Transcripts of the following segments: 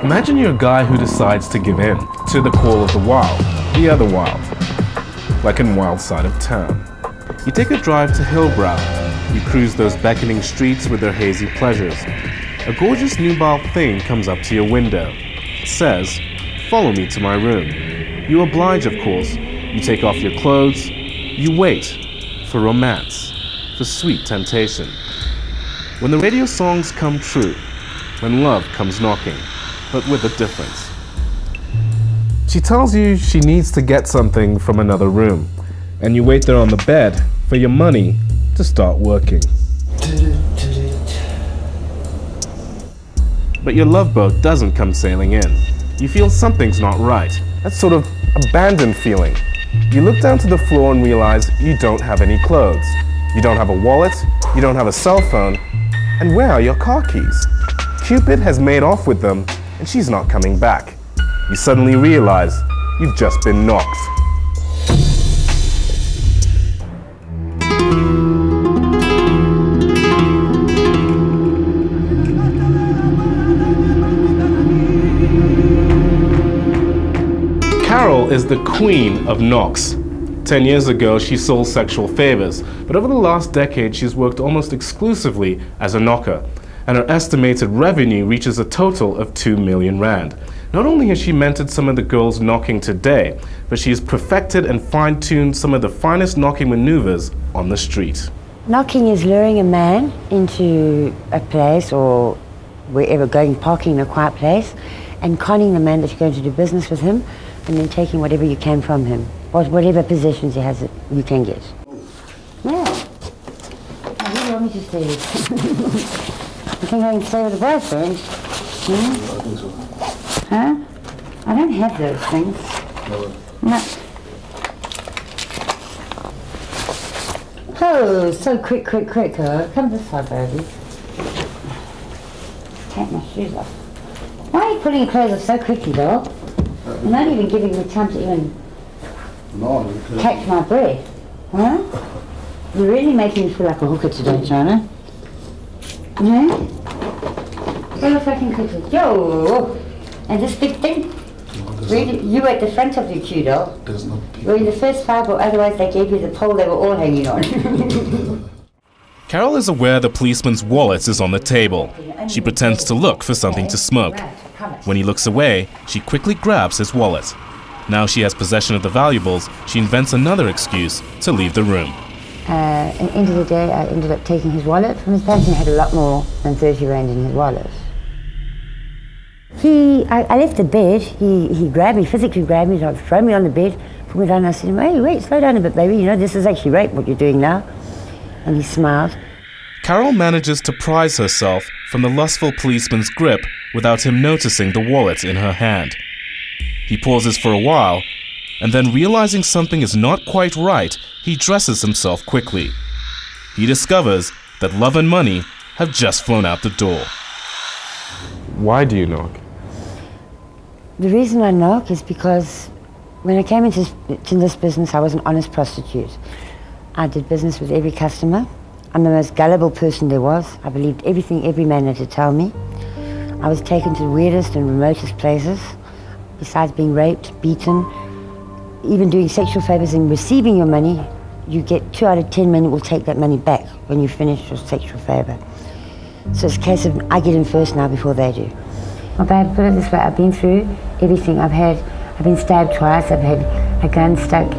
Imagine you're a guy who decides to give in to the call of the wild, the other wild, like in Wild Side of Town. You take a drive to Hillbrow. You cruise those beckoning streets with their hazy pleasures. A gorgeous nubile thing comes up to your window. It says, "Follow me to my room." You oblige, of course. You take off your clothes. You wait for romance, for sweet temptation. When the radio songs come true, when love comes knocking, but with a difference. She tells you she needs to get something from another room, and you wait there on the bed for your money to start working. But your love boat doesn't come sailing in. You feel something's not right. That sort of abandoned feeling. You look down to the floor and realize you don't have any clothes. You don't have a wallet, you don't have a cell phone, and where are your car keys? Cupid has made off with them, and she's not coming back. You suddenly realize you've just been knocked. Carol is the queen of knocks. 10 years ago, she sold sexual favors, but over the last decade, she's worked almost exclusively as a knocker, and her estimated revenue reaches a total of 2 million rand. Not only has she mentored some of the girls knocking today, but she has perfected and fine-tuned some of the finest knocking maneuvers on the street. Knocking is luring a man into a place or wherever, parking in a quiet place, and conning the man that you're going to do business with him, and then taking whatever you can from him, whatever possessions he has that you can get. Yeah. Oh, you want me to stay? You think I can stay with the boyfriend? Hmm? I think so. Huh? I don't have those things. No. Oh, so quick. Come this side, baby. Take my shoes off. Why are you putting your clothes off so quickly, doll? You're not even giving me time to even catch my breath. Huh? You're really making me feel like a hooker today, China. Huh? Go fucking quickly. Yo! And this big thing? Really? You were at the front of your queue, doll. There's no people. You're in the first five, or otherwise they gave you the pole they were all hanging on. Carol is aware the policeman's wallet is on the table. She pretends to look for something to smoke. When he looks away, she quickly grabs his wallet. Now she has possession of the valuables, she invents another excuse to leave the room. At the end of the day, I ended up taking his wallet from his pants, and he had a lot more than 30 rand in his wallet. I left the bed, he grabbed me, physically grabbed me, threw me on the bed, put me down, and I said, "Hey, wait, slow down a bit, baby, you know, this is actually rape, what you're doing now." And he smiled. Carol manages to prise herself from the lustful policeman's grip without him noticing the wallet in her hand. He pauses for a while, and then realizing something is not quite right, he dresses himself quickly. He discovers that love and money have just flown out the door. Why do you knock? The reason I knock is because when I came into this business, I was an honest prostitute. I did business with every customer. I'm the most gullible person there was. I believed everything every man had to tell me. I was taken to the weirdest and remotest places. Besides being raped, beaten, even doing sexual favors and receiving your money, you get 2 out of 10 men will take that money back when you finish your sexual favor. So it's a case of I get in first now before they do. Well, babe, put it this way, I've been through everything. I've been stabbed twice, I've had a gun stuck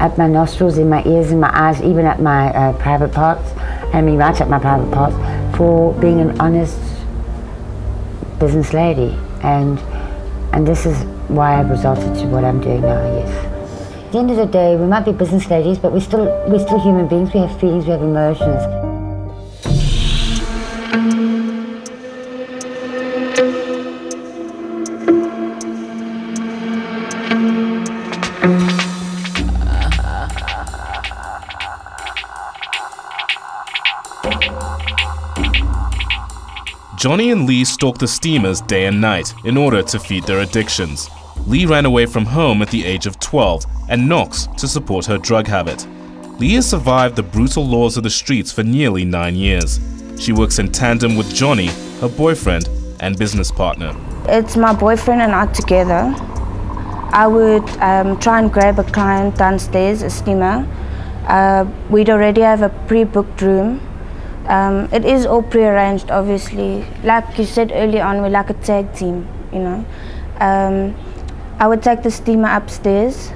up my nostrils, in my ears, in my eyes, even up my private parts, right up my private parts, for being an honest business lady. And this is why I've resulted to what I'm doing now, yes. At the end of the day, we might be business ladies, but we're still human beings. We have feelings, we have emotions. Johnny and Lee stalk the steamers day and night in order to feed their addictions. Lee ran away from home at the age of 12 and knocks to support her drug habit. Lee has survived the brutal laws of the streets for nearly 9 years. She works in tandem with Johnny, her boyfriend and business partner. it's my boyfriend and I together. I would try and grab a client downstairs, a steamer. We'd already have a pre-booked room. It is all pre-arranged, obviously. Like you said earlier on, we're like a tag team, you know. I would take the steamer upstairs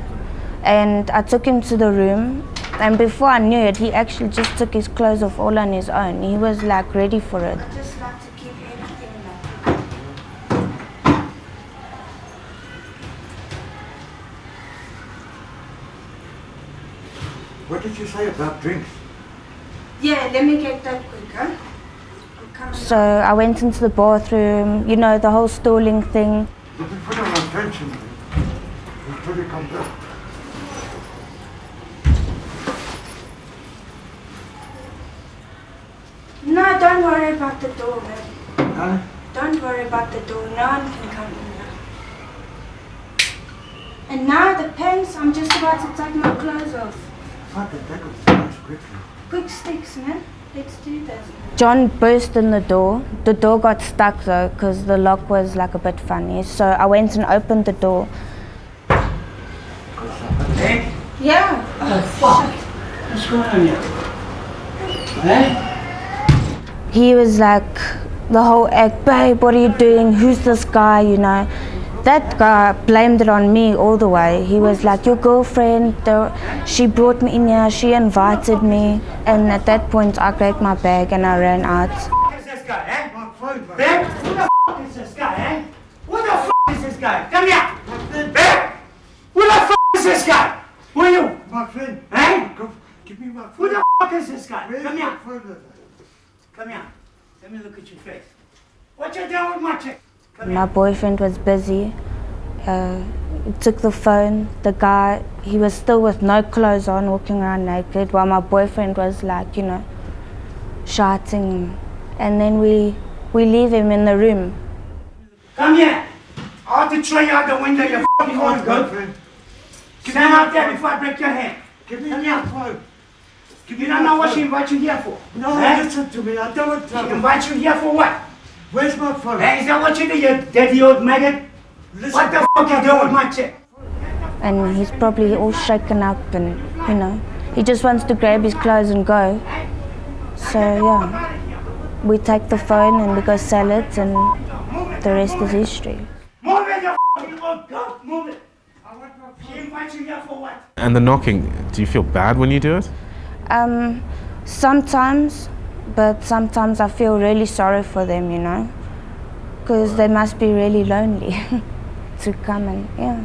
and I took him to the room, and before I knew it, he actually just took his clothes off all on his own. He was like ready for it. I just like to keep everything like. What did you say about drinks? Yeah, let me get that quicker. So I went into the bathroom, you know, the whole stalling thing. Did you put on attention? Until he comes up. No, don't worry about the door, man. Huh? Don't worry about the door, no one can come in here. And now the pants, I'm just about to take my clothes off. Fuck it, that could finish quickly. Quick sticks, man. Let's do this. John burst in the door. The door got stuck though, because the lock was like a bit funny. So I went and opened the door. Hey? Yeah. Oh, fuck. What's going on here? Hey? He was like, the whole act, babe, what are you doing? Who's this guy, you know? That guy blamed it on me all the way. He was like, your girlfriend, she brought me in here, she invited me. And at that point, I grabbed my bag and I ran out. Who is this guy, eh? Babe, who the f is this guy, eh? Who the f is this guy? Come here! Babe! Who the f is this guy? Who are you? My friend. Eh? Give me my friend. Who the f is this guy? Where's Come my here. friend? Come here. Let me look at your face. What you doing with my chick? My boyfriend was busy. He took the phone. The guy, he was still with no clothes on, walking around naked, while my boyfriend was like, you know, shouting. And then we leave him in the room. Come here. I have to throw you out the window, you f***ing old goat. Stand out there before I break your hand. Give me Come my here. phone. You don't know what she invited you here for. No, eh? listen to me. I don't want She trouble. invites you here for what? Where's my phone? Eh, is that what you do, you dirty old maggot? Listen, What the f*** you doing with my chick? And he's probably all shaken up and, you know, he just wants to grab his clothes and go. So, yeah, we take the phone and we go sell it, and the rest is history. Move it, you f***ing old goat. Move it. She invites you here for what? And the knocking, do you feel bad when you do it? Sometimes, but sometimes I feel really sorry for them, you know, because they must be really lonely to come and, yeah.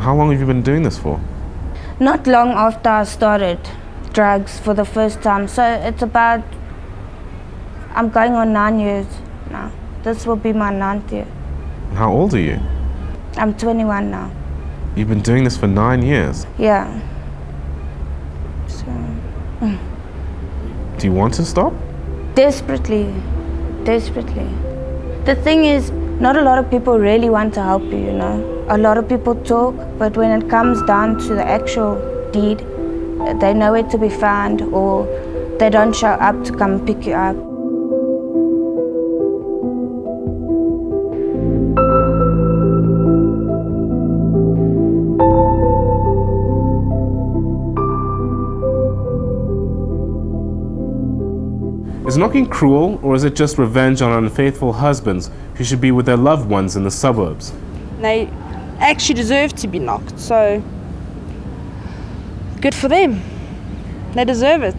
How long have you been doing this for? Not long after I started drugs for the first time, so it's about, I'm going on 9 years now. This will be my 9th year. How old are you? I'm 21 now. You've been doing this for 9 years. Yeah. So, Do you want to stop? desperately, desperately. The thing is, not a lot of people really want to help you, you know. A lot of people talk, but when it comes down to the actual deed, they know where to be found, or they don't show up to come pick you up. Is knocking cruel, or is it just revenge on unfaithful husbands who should be with their loved ones in the suburbs? They actually deserve to be knocked, so good for them. They deserve it.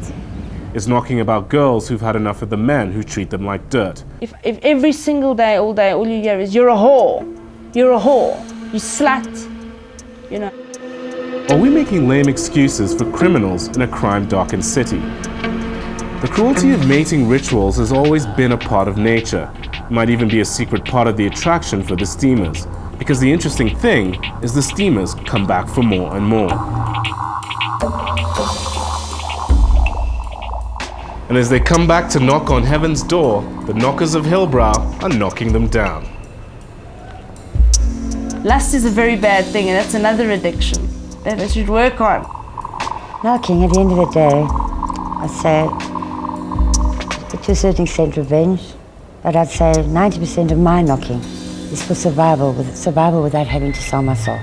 Is knocking about girls who've had enough of the men who treat them like dirt? If every single day, all you hear is, you're a whore, you slut, you know. Are we making lame excuses for criminals in a crime-darkened city? The cruelty of mating rituals has always been a part of nature. It might even be a secret part of the attraction for the steamers. Because the interesting thing is the steamers come back for more and more. And as they come back to knock on heaven's door, the knockers of Hillbrow are knocking them down. Lust is a very bad thing, and that's another addiction that they should work on. Knocking, at the end of the day, I say, to a certain extent, revenge. But I'd say 90% of my knocking is for survival without having to sell my soul.